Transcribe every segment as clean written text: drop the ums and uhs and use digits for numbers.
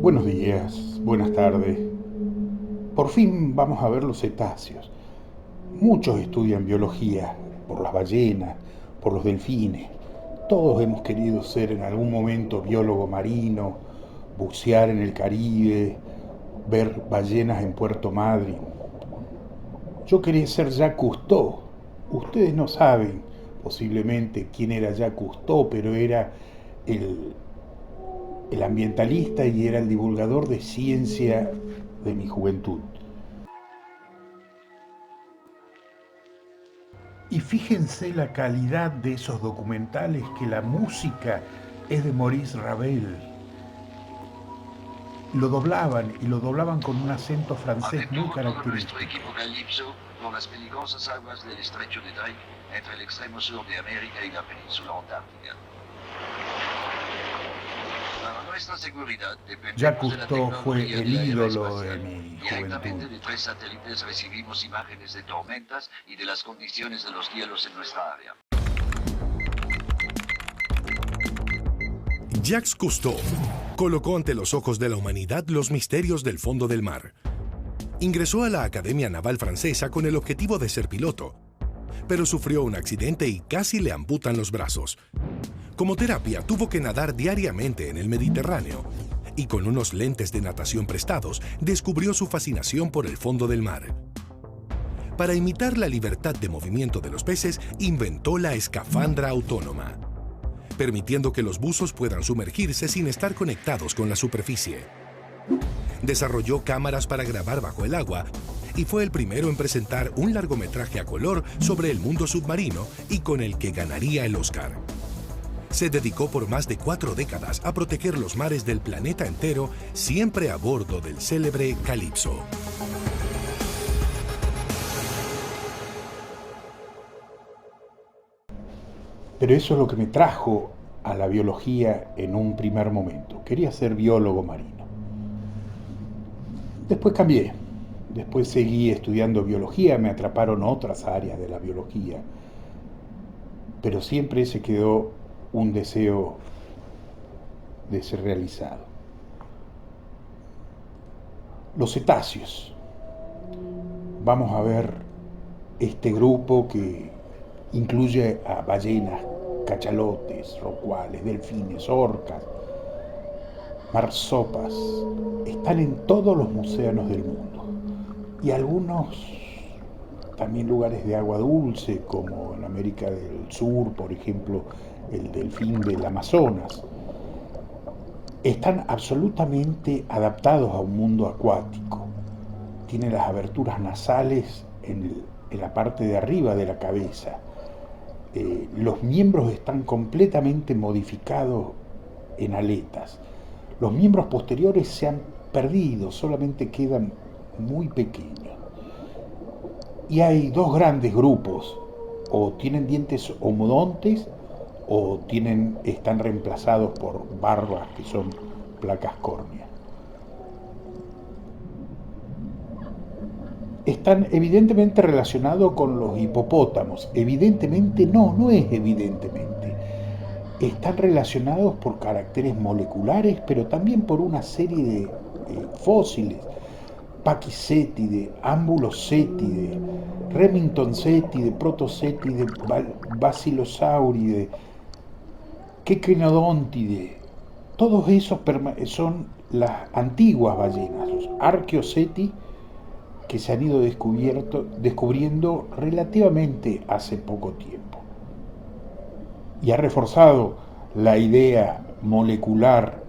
Buenos días, buenas tardes. Por fin vamos a ver los cetáceos. Muchos estudian biología por las ballenas, por los delfines. Todos hemos querido ser en algún momento biólogo marino, bucear en el Caribe, ver ballenas en Puerto Madryn. Yo quería ser Jacques Cousteau. Ustedes no saben posiblemente quién era Jacques Cousteau, pero era el, el ambientalista y era el divulgador de ciencia de mi juventud. Y fíjense la calidad de esos documentales, que la música es de Maurice Ravel. Lo doblaban y lo doblaban con un acento francés muy Aventuró todo nuestro característico. equipo Calypso por las peligrosas aguas del estrecho de Drake, entre el extremo sur de América y la península antártica. Para nuestra seguridad Jacques dependemos de la Cousteau fue tecnología de el la era ídolo de espacial. mi juventud. Directamente de 3 satélites recibimos imágenes de tormentas y de las condiciones de los cielos en nuestra área. Jacques Cousteau colocó ante los ojos de la humanidad los misterios del fondo del mar. Ingresó a la Academia Naval Francesa con el objetivo de ser piloto, pero sufrió un accidente y casi le amputan los brazos. Como terapia, tuvo que nadar diariamente en el Mediterráneo y con unos lentes de natación prestados, descubrió su fascinación por el fondo del mar. Para imitar la libertad de movimiento de los peces, inventó la escafandra autónoma, permitiendo que los buzos puedan sumergirse sin estar conectados con la superficie. Desarrolló cámaras para grabar bajo el agua y fue el primero en presentar un largometraje a color sobre el mundo submarino y con el que ganaría el Oscar. Se dedicó por más de 4 décadas a proteger los mares del planeta entero, siempre a bordo del célebre Calypso. Pero eso es lo que me trajo a la biología en un primer momento. Quería ser biólogo marino. Después cambié. Después seguí estudiando biología, me atraparon otras áreas de la biología. Pero siempre se quedó un deseo de ser realizado. Los cetáceos. Vamos a ver este grupo que incluye a ballenas, cachalotes, rorcuales, delfines, orcas, marsopas. Están en todos los océanos del mundo. Y algunos también lugares de agua dulce, como en América del Sur, por ejemplo, el delfín del Amazonas. Están absolutamente adaptados a un mundo acuático. Tienen las aberturas nasales en la parte de arriba de la cabeza. Los miembros están completamente modificados en aletas. Los miembros posteriores se han perdido, solamente quedan muy pequeños. Y hay dos grandes grupos: o tienen dientes homodontes o están reemplazados por barbas, que son placas córneas. Están evidentemente relacionados con los hipopótamos. Evidentemente no, no es evidentemente. Están relacionados por caracteres moleculares, pero también por una serie de fósiles: Pachyscetidae, Ambulocetidae, Remingtoncetidae, Protocetidae, Basilosauridae, Quequenodontidae. Todos esos son las antiguas ballenas, los Archaeoceti, que se han ido descubriendo relativamente hace poco tiempo. Y ha reforzado la idea molecular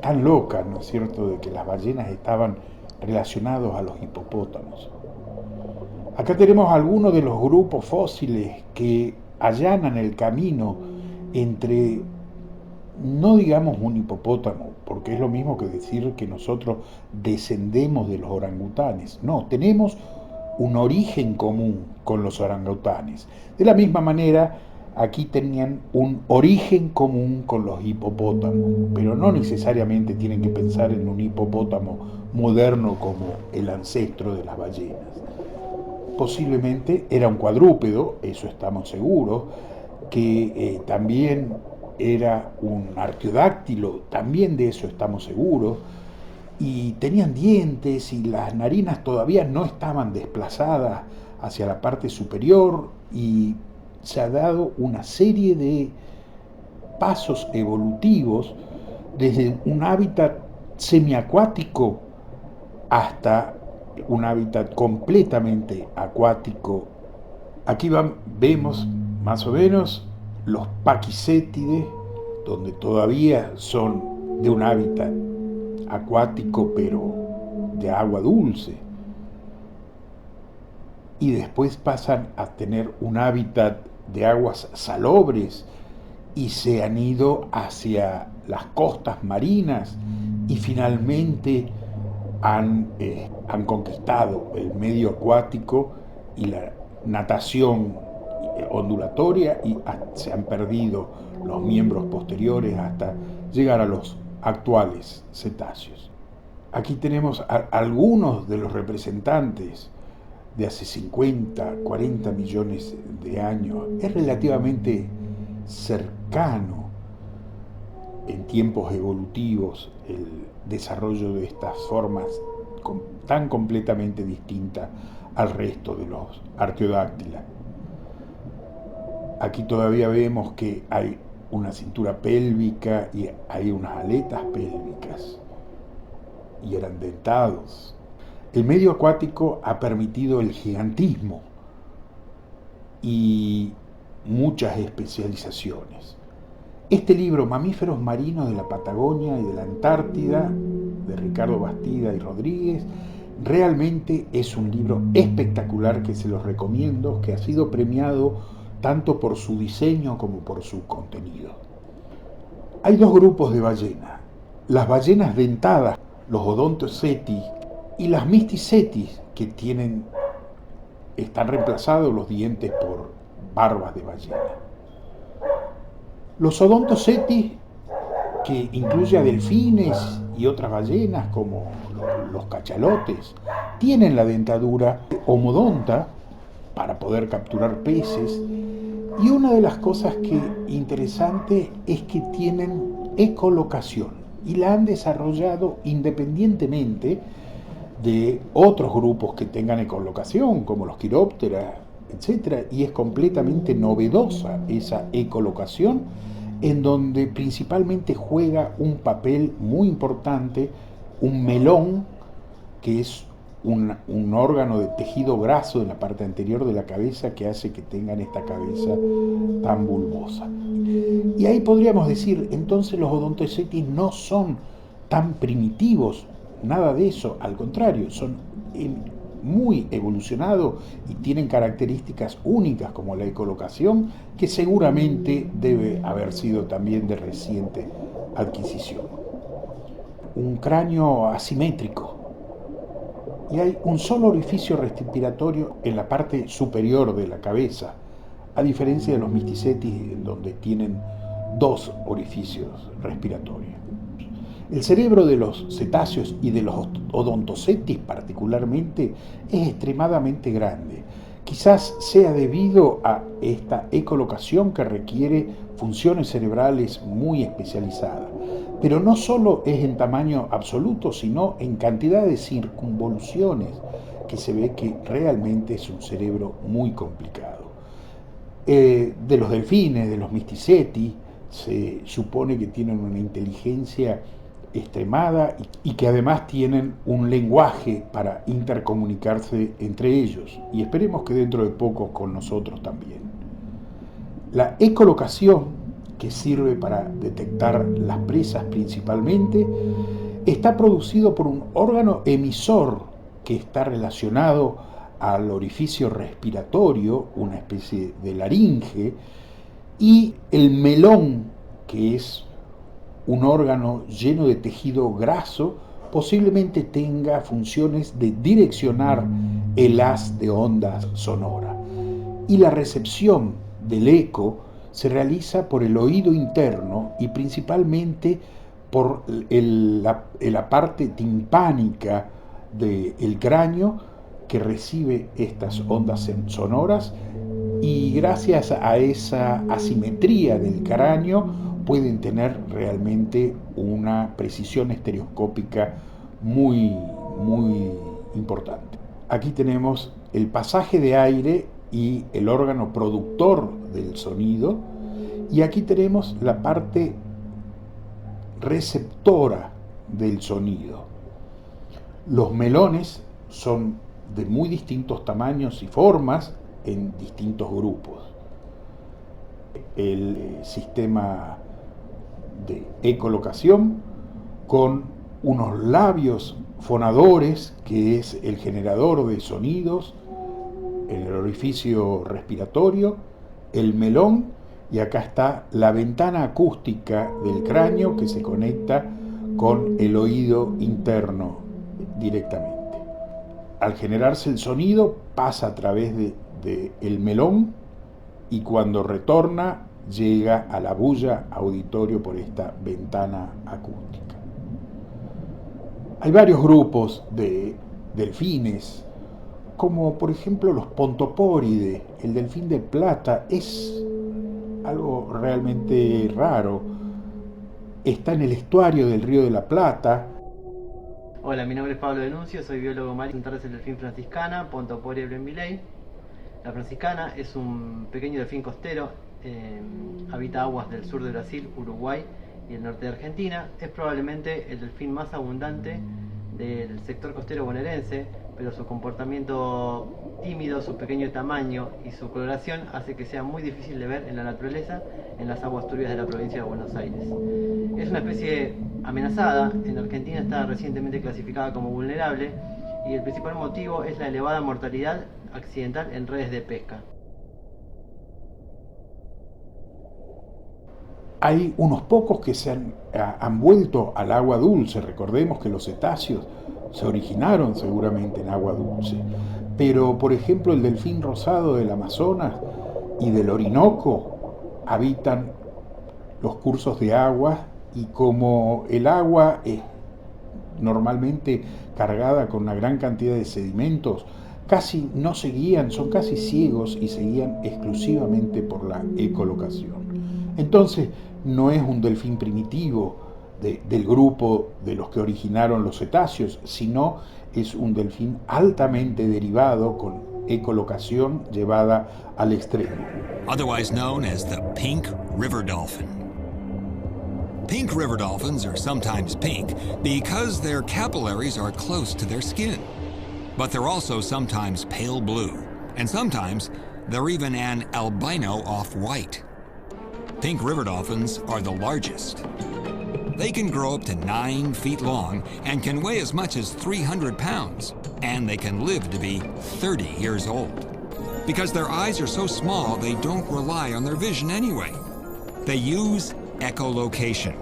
tan loca, ¿no es cierto?, de que las ballenas estaban relacionados a los hipopótamos. Acá tenemos algunos de los grupos fósiles que allanan el camino entre, no digamos un hipopótamo, porque es lo mismo que decir que nosotros descendemos de los orangutanes. No, tenemos un origen común con los orangutanes. De la misma manera, aquí tenían un origen común con los hipopótamos, pero no necesariamente tienen que pensar en un hipopótamo moderno como el ancestro de las ballenas. Posiblemente era un cuadrúpedo, eso estamos seguros, que también era un arqueodáctilo, también de eso estamos seguros, y tenían dientes y las narinas todavía no estaban desplazadas hacia la parte superior, y se ha dado una serie de pasos evolutivos desde un hábitat semiacuático hasta un hábitat completamente acuático. Aquí vemos más o menos los paquicétides, donde todavía son de un hábitat acuático pero de agua dulce, y después pasan a tener un hábitat de aguas salobres y se han ido hacia las costas marinas, y finalmente han conquistado el medio acuático y la natación ondulatoria, y se han perdido los miembros posteriores hasta llegar a los actuales cetáceos. Aquí tenemos algunos de los representantes de hace 50, 40 millones de años. Es relativamente cercano en tiempos evolutivos el desarrollo de estas formas tan completamente distintas al resto de los arqueodáctilas. Aquí todavía vemos que hay una cintura pélvica y hay unas aletas pélvicas, y eran dentados. El medio acuático ha permitido el gigantismo y muchas especializaciones. Este libro, Mamíferos marinos de la Patagonia y de la Antártida, de Ricardo Bastida y Rodríguez, realmente es un libro espectacular que se los recomiendo, que ha sido premiado tanto por su diseño como por su contenido. Hay dos grupos de ballenas: las ballenas dentadas, los Odontocetis, y las Mysticetis, que están reemplazados los dientes por barbas de ballena. Los Odontocetis, que incluye a delfines y otras ballenas como los cachalotes, tienen la dentadura homodonta para poder capturar peces, y una de las cosas interesante es que tienen ecolocación, y la han desarrollado independientemente de otros grupos que tengan ecolocación, como los quirópteras, etc. Y es completamente novedosa esa ecolocación, en donde principalmente juega un papel muy importante un melón, que es un órgano de tejido graso en la parte anterior de la cabeza, que hace que tengan esta cabeza tan bulbosa. Y ahí podríamos decir, entonces los Odontocetis no son tan primitivos, nada de eso, al contrario, son muy evolucionados y tienen características únicas como la ecolocación, que seguramente debe haber sido también de reciente adquisición. Un cráneo asimétrico, y hay un solo orificio respiratorio en la parte superior de la cabeza, a diferencia de los Mysticetis, donde tienen dos orificios respiratorios. El cerebro de los cetáceos y de los Odontocetis particularmente es extremadamente grande. Quizás sea debido a esta ecolocación que requiere funciones cerebrales muy especializadas, pero no solo es en tamaño absoluto, sino en cantidad de circunvoluciones, que se ve que realmente es un cerebro muy complicado. De los delfines, de los Mysticeti, se supone que tienen una inteligencia extremada y que además tienen un lenguaje para intercomunicarse entre ellos, y esperemos que dentro de poco con nosotros también. La ecolocación, que sirve para detectar las presas principalmente, está producido por un órgano emisor que está relacionado al orificio respiratorio, una especie de laringe, y el melón, que es un órgano lleno de tejido graso, posiblemente tenga funciones de direccionar el haz de ondas sonora. Y la recepción del eco se realiza por el oído interno y principalmente por la parte timpánica del cráneo, que recibe estas ondas sonoras, y gracias a esa asimetría del cráneo pueden tener realmente una precisión estereoscópica muy, muy importante. Aquí tenemos el pasaje de aire y el órgano productor del sonido, y aquí tenemos la parte receptora del sonido. Los melones son de muy distintos tamaños y formas en distintos grupos. El sistema de ecolocación con unos labios fonadores, que es el generador de sonidos, en el orificio respiratorio, el melón, y acá está la ventana acústica del cráneo que se conecta con el oído interno directamente. Al generarse el sonido pasa a través del melón, y cuando retorna llega a la bulla auditorio por esta ventana acústica. Hay varios grupos de delfines, como por ejemplo los Pontoporidae. El delfín de plata es algo realmente raro. Está en el estuario del Río de la Plata. Hola, mi nombre es Pablo Denuncio, soy biólogo marino. Es el delfín franciscana, Pontoporidae blembilei. La franciscana es un pequeño delfín costero, habita aguas del sur de Brasil, Uruguay y el norte de Argentina. Es probablemente el delfín más abundante del sector costero bonaerense, pero su comportamiento tímido, su pequeño tamaño y su coloración hace que sea muy difícil de ver en la naturaleza en las aguas turbias de la provincia de Buenos Aires. Es una especie amenazada. En Argentina está recientemente clasificada como vulnerable, y el principal motivo es la elevada mortalidad accidental en redes de pesca. Hay unos pocos que se han vuelto al agua dulce. Recordemos que los cetáceos se originaron seguramente en agua dulce, pero por ejemplo el delfín rosado del Amazonas y del Orinoco habitan los cursos de agua, y como el agua es normalmente cargada con una gran cantidad de sedimentos, casi no se guían, son casi ciegos y se guían exclusivamente por la ecolocación. Entonces no es un delfín primitivo del grupo de los que originaron los cetáceos, sino es un delfín altamente derivado con ecolocación llevada al extremo. Otherwise known as the pink river dolphin. Pink river dolphins are sometimes pink because their capillaries are close to their skin. But they're also sometimes pale blue, and sometimes they're even an albino off-white. Pink river dolphins are the largest. They can grow up to 9 feet long and can weigh as much as 300 pounds, and they can live to be 30 years old. Because their eyes are so small, they don't rely on their vision anyway. They use echolocation,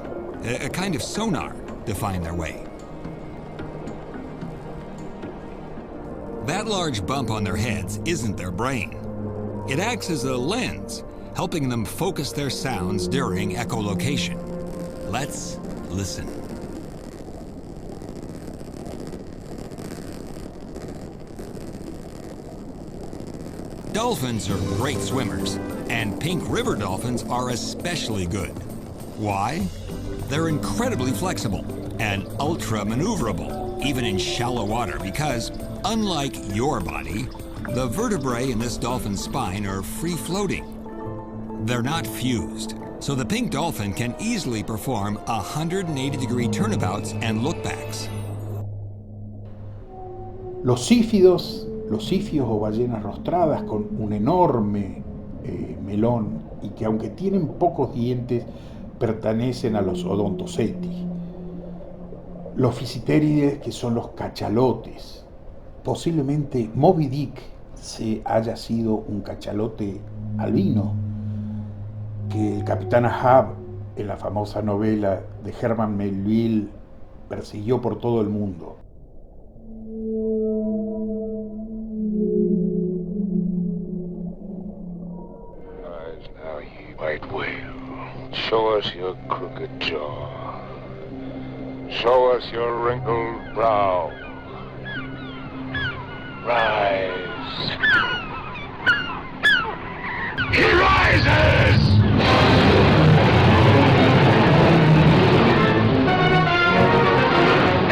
a kind of sonar, to find their way. That large bump on their heads isn't their brain. It acts as a lens, helping them focus their sounds during echolocation. Let's listen. Dolphins are great swimmers, and pink river dolphins are especially good. Why? They're incredibly flexible and ultra-maneuverable, even in shallow water, because unlike your body, the vertebrae in this dolphin's spine are free-floating. They're not fused, so the pink dolphin can easily perform 180-degree turnabouts and lookbacks. Los sífidos o ballenas rostradas con un enorme melón, y que aunque tienen pocos dientes, pertenecen a los Odontoceti. Los Physeterides, que son los cachalotes. Posiblemente Moby Dick se haya sido un cachalote albino, que el capitán Ahab, en la famosa novela de Herman Melville, persiguió por todo el mundo. Now, ye white whale, show us your crooked jaw. Show us your wrinkled brow. Rise. He rises!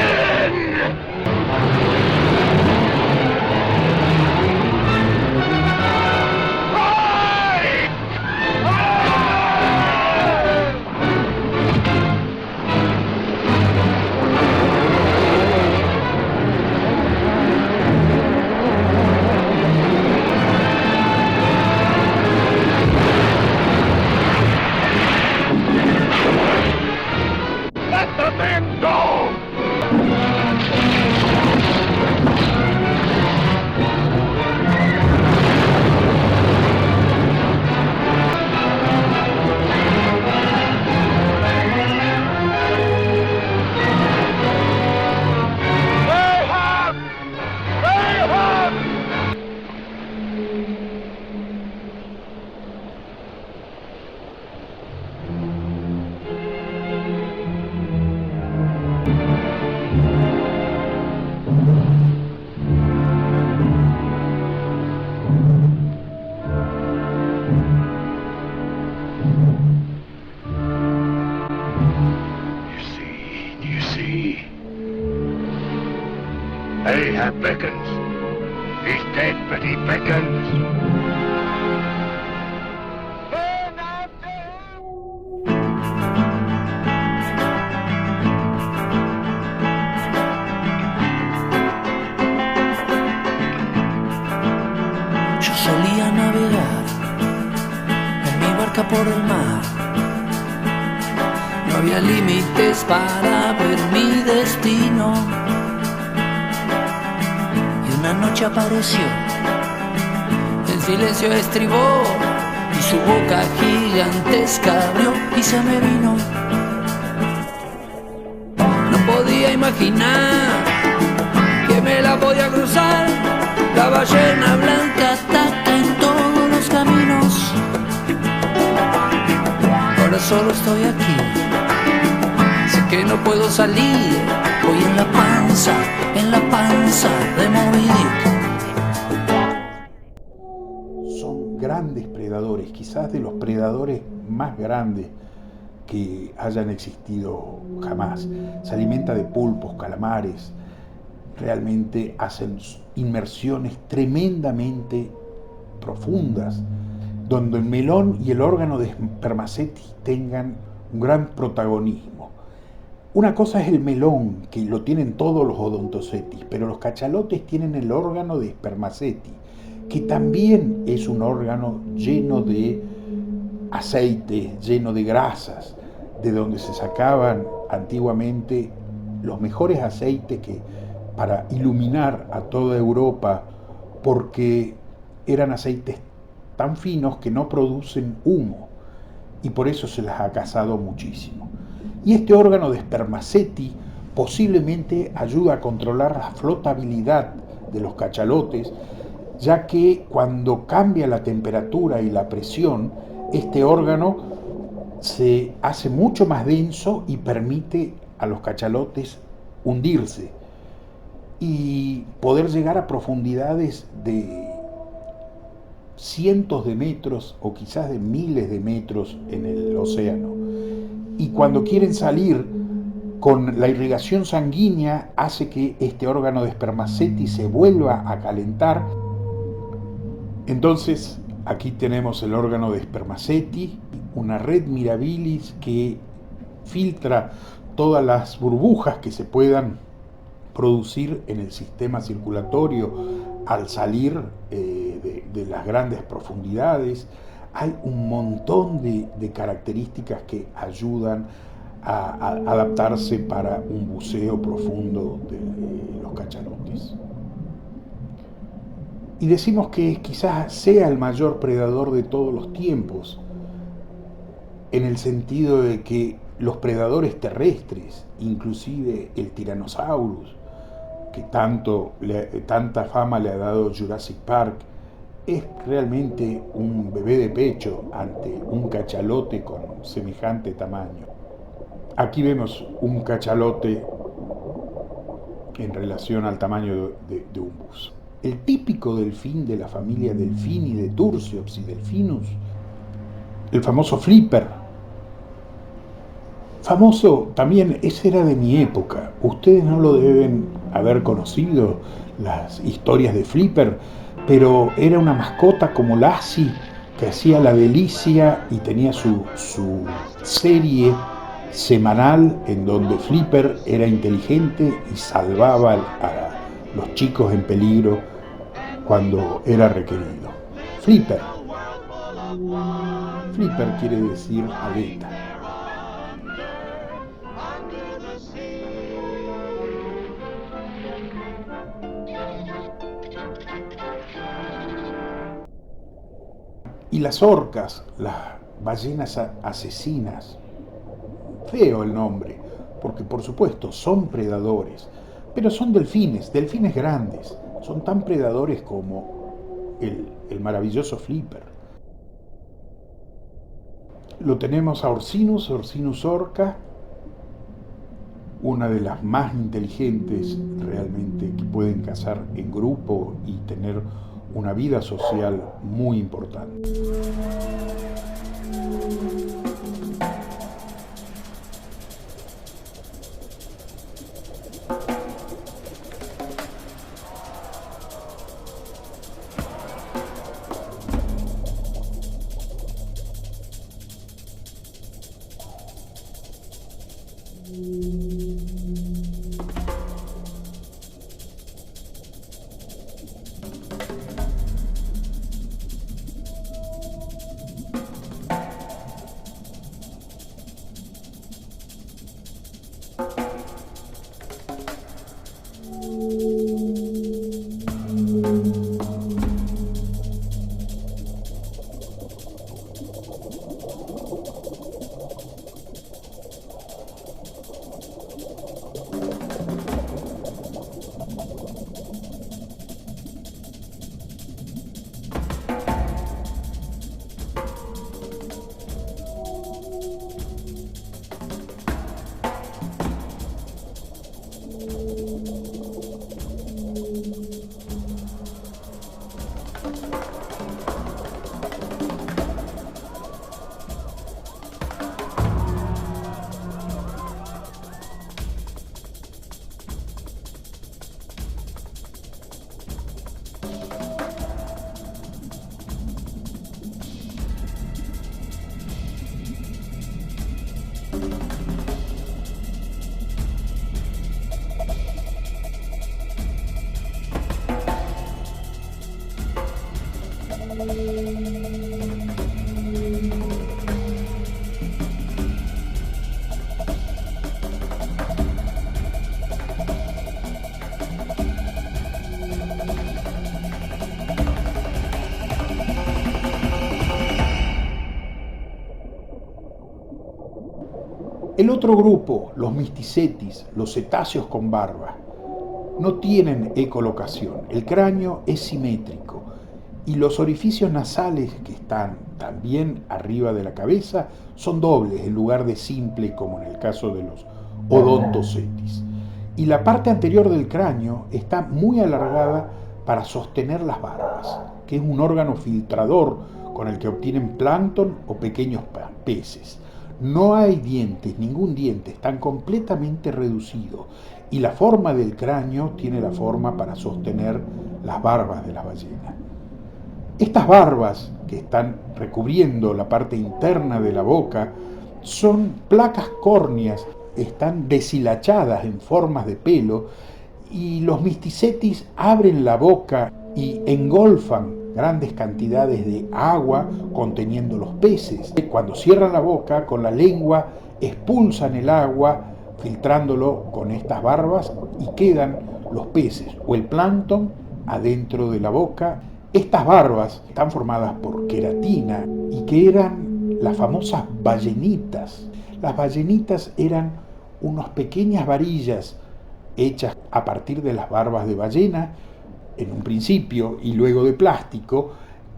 In but he beckons. Yo solía navegar en mi barca por el mar. No había límites para ver mi destino. Y una noche apareció, en silencio estribó, y su boca gigantesca abrió y se me vino. No podía imaginar que me la podía cruzar. La ballena blanca ataca en todos los caminos. Ahora solo estoy aquí, sé que no puedo salir. Voy en la panza de Moby Dick. Son grandes predadores, quizás de los predadores más grandes que hayan existido jamás. Se alimenta de pulpos, calamares. Realmente hacen inmersiones tremendamente profundas, donde el melón y el órgano de spermaceti tengan un gran protagonismo. Una cosa es el melón, que lo tienen todos los odontocetis, pero los cachalotes tienen el órgano de spermaceti, que también es un órgano lleno de aceite, lleno de grasas, de donde se sacaban antiguamente los mejores aceites para iluminar a toda Europa, porque eran aceites tan finos que no producen humo, y por eso se las ha cazado muchísimo. Y este órgano de spermaceti posiblemente ayuda a controlar la flotabilidad de los cachalotes, ya que cuando cambia la temperatura y la presión, este órgano se hace mucho más denso y permite a los cachalotes hundirse y poder llegar a profundidades de cientos de metros o quizás de miles de metros en el océano. Y cuando quieren salir, con la irrigación sanguínea hace que este órgano de spermaceti se vuelva a calentar. Entonces aquí tenemos el órgano de spermaceti, una red mirabilis que filtra todas las burbujas que se puedan producir en el sistema circulatorio al salir de las grandes profundidades. Hay un montón de características que ayudan a adaptarse para un buceo profundo de los cachalotes. Y decimos que quizás sea el mayor predador de todos los tiempos, en el sentido de que los predadores terrestres, inclusive el Tyrannosaurus, que tanta fama le ha dado Jurassic Park, es realmente un bebé de pecho ante un cachalote con semejante tamaño. Aquí vemos un cachalote en relación al tamaño de un buzo. El típico delfín de la familia Delfini, de Tursiops y Delfinus, el famoso Flipper. Famoso también, ese era de mi época. Ustedes no lo deben haber conocido, las historias de Flipper, pero era una mascota como Lassie, que hacía la delicia y tenía su serie semanal en donde Flipper era inteligente y salvaba a los chicos en peligro cuando era requerido. Flipper. Flipper quiere decir aleta. Y las orcas, las ballenas asesinas, feo el nombre, porque por supuesto son predadores, pero son delfines grandes, son tan predadores como el maravilloso Flipper. Lo tenemos a Orcinus orca, una de las más inteligentes realmente, que pueden cazar en grupo y tener una vida social muy importante. El otro grupo, los Mysticetis, los cetáceos con barba, no tienen ecolocación. El cráneo es simétrico y los orificios nasales que están también arriba de la cabeza son dobles en lugar de simple como en el caso de los Odontocetis. Y la parte anterior del cráneo está muy alargada para sostener las barbas, que es un órgano filtrador con el que obtienen plancton o pequeños peces. No hay dientes, ningún diente, están completamente reducidos y la forma del cráneo tiene la forma para sostener las barbas de las ballenas. Estas barbas que están recubriendo la parte interna de la boca son placas córneas, están deshilachadas en formas de pelo y los Mysticetis abren la boca y engolfan grandes cantidades de agua conteniendo los peces. Cuando cierran la boca, con la lengua expulsan el agua, filtrándolo con estas barbas y quedan los peces o el plancton adentro de la boca. Estas barbas están formadas por queratina y que eran las famosas ballenitas. Las ballenitas eran unas pequeñas varillas hechas a partir de las barbas de ballena, en un principio y luego de plástico,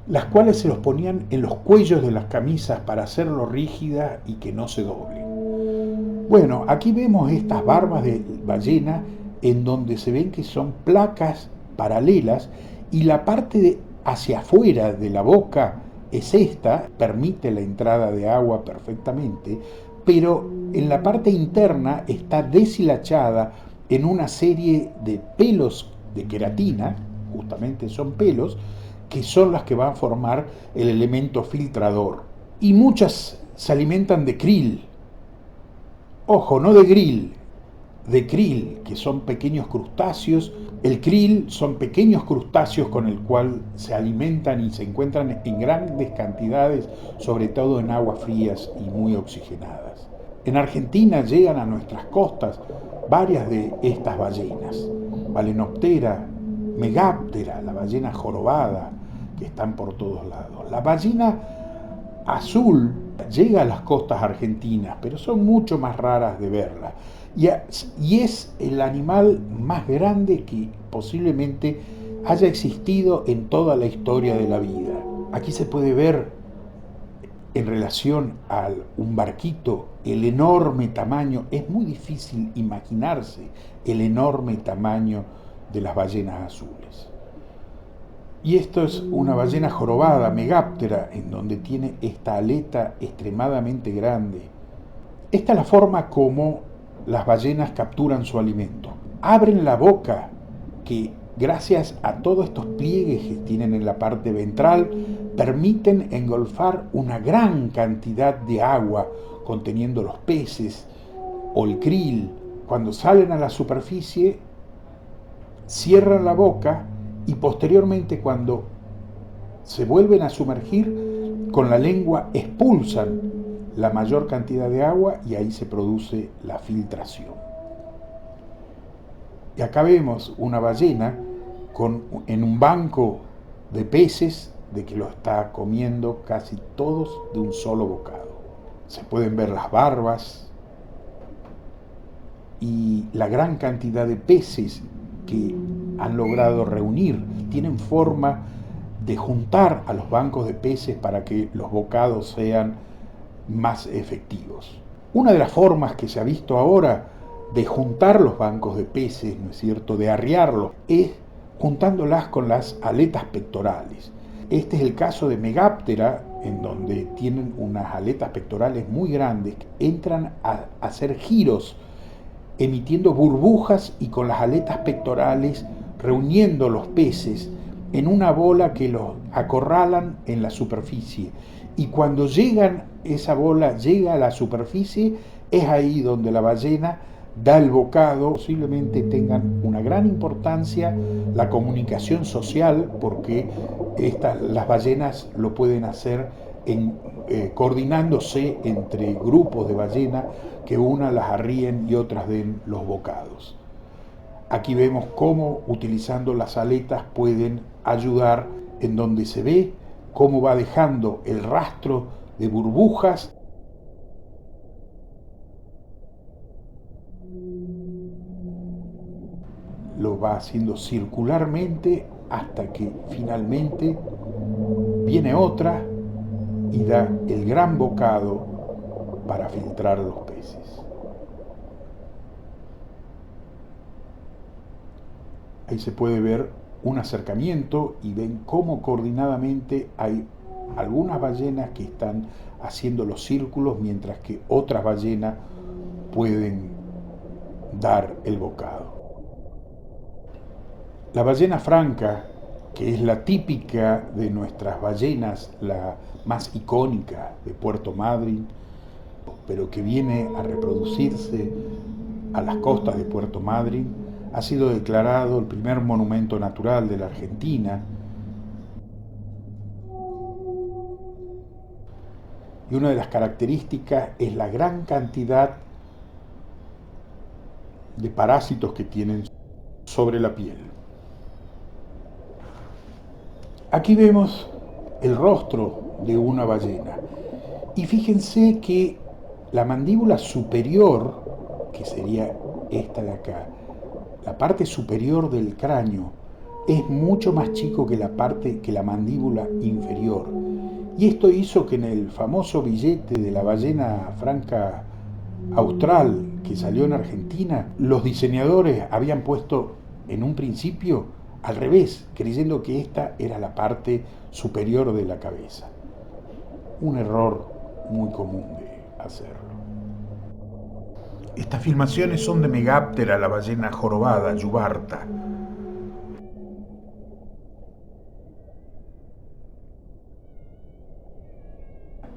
las cuales se los ponían en los cuellos de las camisas para hacerlo rígida y que no se doblen. Bueno, aquí vemos estas barbas de ballena en donde se ven que son placas paralelas y la parte hacia afuera de la boca es esta, permite la entrada de agua perfectamente, pero en la parte interna está deshilachada en una serie de pelos de queratina, justamente son pelos, que son las que van a formar el elemento filtrador. Y muchas se alimentan de krill. Ojo, no de grill, de krill, que son pequeños crustáceos. El krill son pequeños crustáceos con el cual se alimentan y se encuentran en grandes cantidades, sobre todo en aguas frías y muy oxigenadas. En Argentina llegan a nuestras costas varias de estas ballenas. Balenoptera, Megáptera, la ballena jorobada, que están por todos lados. La ballena azul llega a las costas argentinas, pero son mucho más raras de verla. Y es el animal más grande que posiblemente haya existido en toda la historia de la vida. Aquí se puede ver, en relación a un barquito, el enorme tamaño. Es muy difícil imaginarse el enorme tamaño de las ballenas azules. Y esto es una ballena jorobada, Megáptera, en donde tiene esta aleta extremadamente grande. Esta es la forma como las ballenas capturan su alimento. Abren la boca, que gracias a todos estos pliegues que tienen en la parte ventral, permiten engolfar una gran cantidad de agua conteniendo los peces o el krill. Cuando salen a la superficie, cierran la boca y posteriormente, cuando se vuelven a sumergir, con la lengua expulsan la mayor cantidad de agua y ahí se produce la filtración. Y acá vemos una ballena en un banco de peces, de que lo está comiendo casi todos de un solo bocado. Se pueden ver las barbas y la gran cantidad de peces que han logrado reunir. Tienen forma de juntar a los bancos de peces para que los bocados sean más efectivos. Una de las formas que se ha visto ahora de juntar los bancos de peces, ¿no es cierto?, de arriarlos, es juntándolas con las aletas pectorales. Este es el caso de Megáptera, en donde tienen unas aletas pectorales muy grandes, entran a hacer giros, emitiendo burbujas y con las aletas pectorales reuniendo los peces en una bola que los acorralan en la superficie. Y cuando esa bola llega a la superficie, es ahí donde la ballena da el bocado, posiblemente tengan una gran importancia la comunicación social, porque las ballenas lo pueden hacer coordinándose entre grupos de ballenas, que unas las arríen y otras den los bocados. Aquí vemos cómo utilizando las aletas pueden ayudar, en donde se ve cómo va dejando el rastro de burbujas. Lo va haciendo circularmente hasta que finalmente viene otra y da el gran bocado para filtrar los peces. Ahí se puede ver un acercamiento y ven cómo coordinadamente hay algunas ballenas que están haciendo los círculos, mientras que otras ballenas pueden dar el bocado. La ballena franca, que es la típica de nuestras ballenas, la más icónica de Puerto Madryn, pero que viene a reproducirse a las costas de Puerto Madryn, ha sido declarado el primer monumento natural de la Argentina. Y una de las características es la gran cantidad de parásitos que tienen sobre la piel. Aquí vemos el rostro de una ballena. Y fíjense que la mandíbula superior, que sería esta de acá, la parte superior del cráneo, es mucho más chico que la mandíbula inferior. Y esto hizo que en el famoso billete de la ballena franca austral que salió en Argentina, los diseñadores habían puesto en un principio al revés, creyendo que esta era la parte superior de la cabeza. Un error muy común de hacerlo. Estas filmaciones son de Megáptera, la ballena jorobada, Yubarta.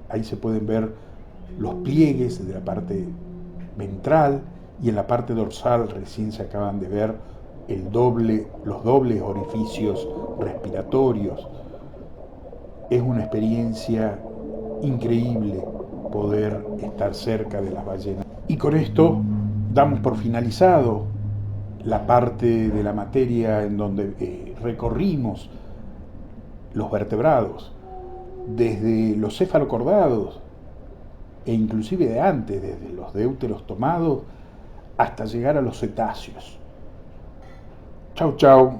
Ahí se pueden ver los pliegues de la parte ventral, y en la parte dorsal recién se acaban de ver los dobles orificios respiratorios. Es una experiencia increíble poder estar cerca de las ballenas. Y con esto damos por finalizado la parte de la materia en donde recorrimos los vertebrados, desde los cefalocordados e inclusive de antes, desde los deuteros tomados hasta llegar a los cetáceos. Chau, chau.